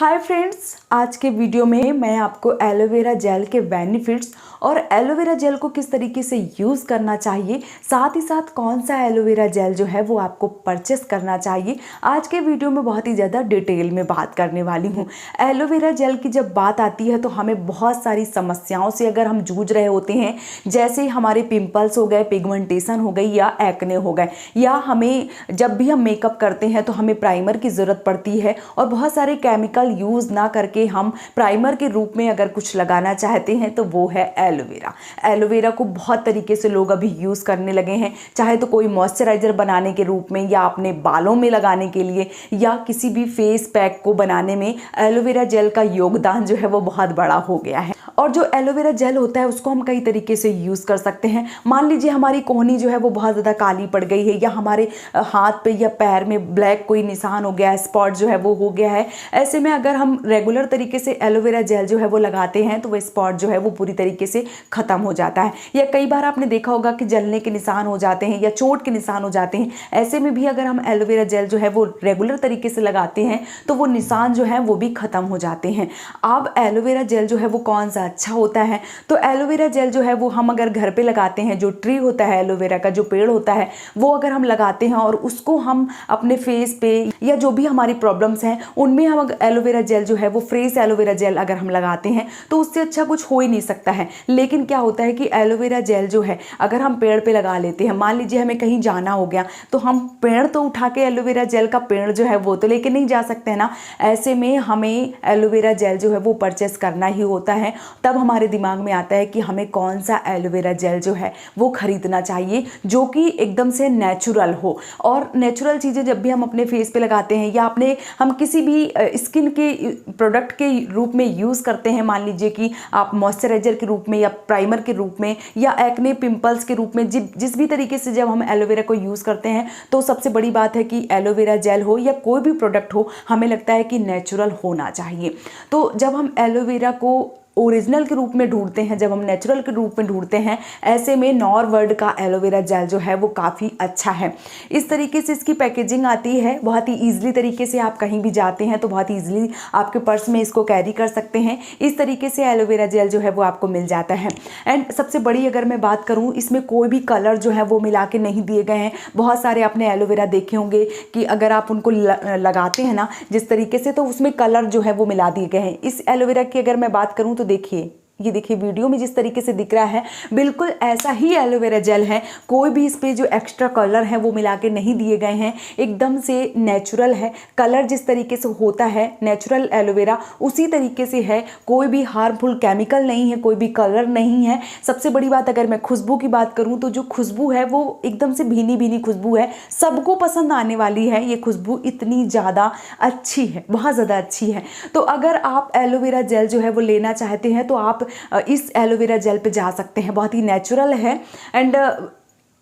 Hi friends, आज के video में मैं आपको एलोवेरा जेल के बेनिफिट्स और एलोवेरा जेल को किस तरीके से यूज़ करना चाहिए, साथ ही साथ कौन सा एलोवेरा जेल जो है वो आपको परचेस करना चाहिए, आज के वीडियो में बहुत ही ज़्यादा डिटेल में बात करने वाली हूँ। एलोवेरा जेल की जब बात आती है तो हमें बहुत सारी समस्याओं से अगर हम जूझ रहे होते हैं, जैसे हमारे पिंपल्स हो गए, पिगमेंटेशन हो गई या एक्ने हो गए, या हमें जब भी हम मेकअप करते हैं तो हमें प्राइमर की ज़रूरत पड़ती है और बहुत सारे केमिकल यूज़ ना करके हम प्राइमर के रूप में अगर कुछ लगाना चाहते हैं तो वो है एलोवेरा। एलोवेरा को बहुत तरीके से लोग अभी यूज़ करने लगे हैं, चाहे तो कोई मॉइस्चराइज़र बनाने के रूप में या अपने बालों में लगाने के लिए या किसी भी फेस पैक को बनाने में एलोवेरा जेल का योगदान जो है वो बहुत बड़ा हो गया है। और जो एलोवेरा जेल होता है उसको हम कई तरीके से यूज़ कर सकते हैं। मान लीजिए हमारी कोहनी जो है वो बहुत ज़्यादा काली पड़ गई है, या हमारे हाथ पे या पैर में ब्लैक कोई निशान हो गया है, स्पॉट जो है वो हो गया है। ऐसे में अगर हम रेगुलर तरीके से एलोवेरा जेल जो है वो लगाते हैं तो वो स्पॉट जो है वो पूरी तरीके से ख़त्म हो जाता है। या कई बार आपने देखा होगा कि जलने के निशान हो जाते हैं या चोट के निशान हो जाते हैं। ऐसे में भी अगर हम एलोवेरा जेल जो है वो रेगुलर तरीके से लगाते हैं तो वो निशान जो है वो भी ख़त्म हो जाते हैं। अब एलोवेरा जेल जो है वो कौन सा अच्छा होता है, तो एलोवेरा जेल जो है वो हम अगर घर पे लगाते हैं, जो ट्री होता है एलोवेरा का, जो पेड़ होता है, वो अगर हम लगाते हैं और उसको हम अपने फेस पे या जो भी हमारी प्रॉब्लम्स हैं उनमें हम एलोवेरा जेल जो है वो फ्रेश एलोवेरा जेल अगर हम लगाते हैं तो उससे अच्छा कुछ हो ही नहीं सकता है। लेकिन क्या होता है कि एलोवेरा जेल जो है अगर हम पेड़ पे लगा लेते हैं, मान लीजिए हमें कहीं जाना हो गया तो हम पेड़ तो उठा के एलोवेरा जेल का पेड़ जो है वो तो लेके नहीं जा सकते ना। ऐसे में हमें एलोवेरा जेल जो है वो परचेस करना ही होता है। तब हमारे दिमाग में आता है कि हमें कौन सा एलोवेरा जेल जो है वो खरीदना चाहिए जो कि एकदम से नेचुरल हो। और नेचुरल चीज़ें जब भी हम अपने फेस पे लगाते हैं या अपने हम किसी भी स्किन के प्रोडक्ट के रूप में यूज़ करते हैं, मान लीजिए कि आप मॉइस्चराइजर के रूप में या प्राइमर के रूप में या एक्ने पिंपल्स के रूप में जिस भी तरीके से जब हम एलोवेरा को यूज़ करते हैं तो सबसे बड़ी बात है कि एलोवेरा जेल हो या कोई भी प्रोडक्ट हो, हमें लगता है कि नेचुरल होना चाहिए। तो जब हम एलोवेरा को ओरिजिनल के रूप में ढूंढते हैं, जब हम नेचुरल के रूप में ढूंढते हैं, ऐसे में नॉरवर्ल्ड का एलोवेरा जेल जो है वो काफ़ी अच्छा है। इस तरीके से इसकी पैकेजिंग आती है, बहुत ही ईजिली तरीके से आप कहीं भी जाते हैं तो बहुत ईजिली आपके पर्स में इसको कैरी कर सकते हैं। इस तरीके से एलोवेरा जेल जो है वो आपको मिल जाता है। एंड सबसे बड़ी अगर मैं बात करूँ, इसमें कोई भी कलर जो है वो मिला के नहीं दिए गए हैं। बहुत सारे आपने एलोवेरा देखे होंगे कि अगर आप उनको लगाते हैं ना जिस तरीके से, तो उसमें कलर जो है वो मिला दिए गए हैं। इस एलोवेरा की अगर मैं बात करूँ तो देखिए, ये देखिए वीडियो में जिस तरीके से दिख रहा है बिल्कुल ऐसा ही एलोवेरा जेल है। कोई भी इस पे जो एक्स्ट्रा कलर है वो मिला के नहीं दिए गए हैं, एकदम से नेचुरल है। कलर जिस तरीके से होता है नेचुरल एलोवेरा उसी तरीके से है, कोई भी हार्मफुल केमिकल नहीं है, कोई भी कलर नहीं है। सबसे बड़ी बात अगर मैं खुशबू की बात करूँ तो जो खुशबू है वो एकदम से भीनी भीनी खुशबू है, सबको पसंद आने वाली है। ये खुशबू इतनी ज़्यादा अच्छी है, बहुत ज़्यादा अच्छी है। तो अगर आप एलोवेरा जेल जो है वो लेना चाहते हैं तो आप इस एलोवेरा जेल पे जा सकते हैं, बहुत ही नेचुरल है। एंड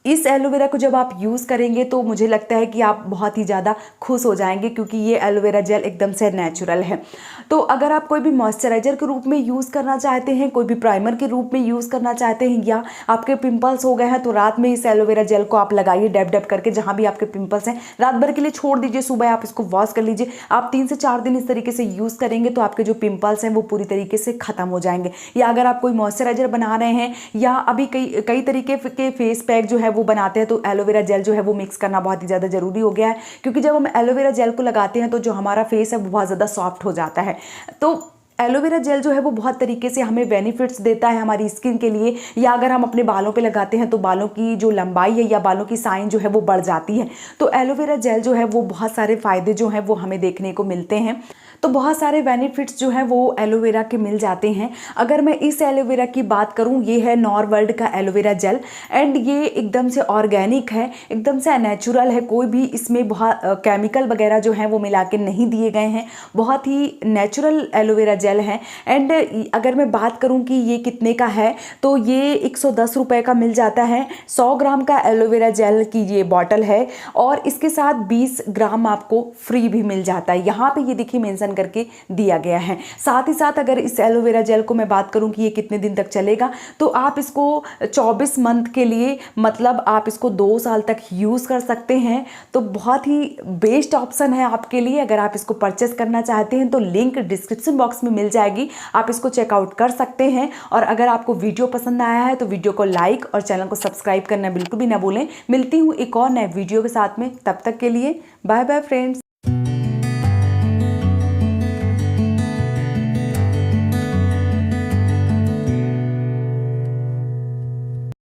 इस एलोवेरा को जब आप यूज़ करेंगे तो मुझे लगता है कि आप बहुत ही ज़्यादा खुश हो जाएंगे, क्योंकि ये एलोवेरा जेल एकदम से नेचुरल है। तो अगर आप कोई भी मॉइस्चराइज़र के रूप में यूज़ करना चाहते हैं, कोई भी प्राइमर के रूप में यूज़ करना चाहते हैं, या आपके पिंपल्स हो गए हैं तो रात में इस एलोवेरा जेल को आप लगाइए डैब डैब करके, जहाँ भी आपके पिंपल्स हैं रात भर के लिए छोड़ दीजिए, सुबह आप इसको वॉश कर लीजिए। आप 3 से 4 दिन इस तरीके से यूज़ करेंगे तो आपके जो पिंपल्स हैं वो पूरी तरीके से ख़त्म हो जाएंगे। या अगर आप कोई मॉइस्चराइज़र बना रहे हैं या अभी कई तरीके के फेस पैक जो है वो बनाते हैं तो एलोवेरा जेल जो है वो मिक्स करना बहुत ही ज़्यादा ज़रूरी हो गया है, क्योंकि जब हम एलोवेरा जेल को लगाते हैं तो जो हमारा फेस है वो बहुत ज़्यादा सॉफ्ट हो जाता है। तो एलोवेरा जेल जो है वो बहुत तरीके से हमें बेनिफिट्स देता है हमारी स्किन के लिए। या अगर हम अपने बालों पे लगाते हैं तो बालों की जो लंबाई है या बालों की साइन जो है वो बढ़ जाती है। तो एलोवेरा जेल जो है वो बहुत सारे फ़ायदे जो हैं वो हमें देखने को मिलते हैं। तो बहुत सारे बेनिफिट्स जो हैं वो एलोवेरा के मिल जाते हैं। अगर मैं इस एलोवेरा की बात करूं, ये है नॉरवर्ल्ड का एलोवेरा जेल। एंड ये एकदम से ऑर्गेनिक है, एकदम से नेचुरल है, कोई भी इसमें बहुत केमिकल वगैरह जो हैं वो मिला के नहीं दिए गए हैं, बहुत ही नेचुरल एलोवेरा जेल है। एंड अगर मैं बात करूं कि ये कितने का है तो ये 110 रुपये का मिल जाता है। 100 ग्राम का एलोवेरा जेल की ये बॉटल है और इसके साथ 20 ग्राम आपको फ्री भी मिल जाता है। यहाँ पे ये देखिए मेंशन मेंशन करके दिया गया है। साथ ही साथ अगर इस एलोवेरा जेल को मैं बात करूं कि ये कितने दिन तक चलेगा, तो आप इसको 24 मंथ के लिए, मतलब आप इसको 2 साल तक यूज़ कर सकते हैं। तो बहुत ही बेस्ट ऑप्शन है आपके लिए। अगर आप इसको परचेस करना चाहते हैं तो लिंक डिस्क्रिप्शन बॉक्स में मिल जाएगी, आप इसको चेकआउट कर सकते हैं। और अगर आपको वीडियो पसंद आया है तो वीडियो को लाइक और चैनल को सब्सक्राइब करना बिल्कुल भी ना भूलें। मिलती हूँ एक और नए वीडियो के साथ में, तब तक के लिए बाय बाय फ्रेंड्स।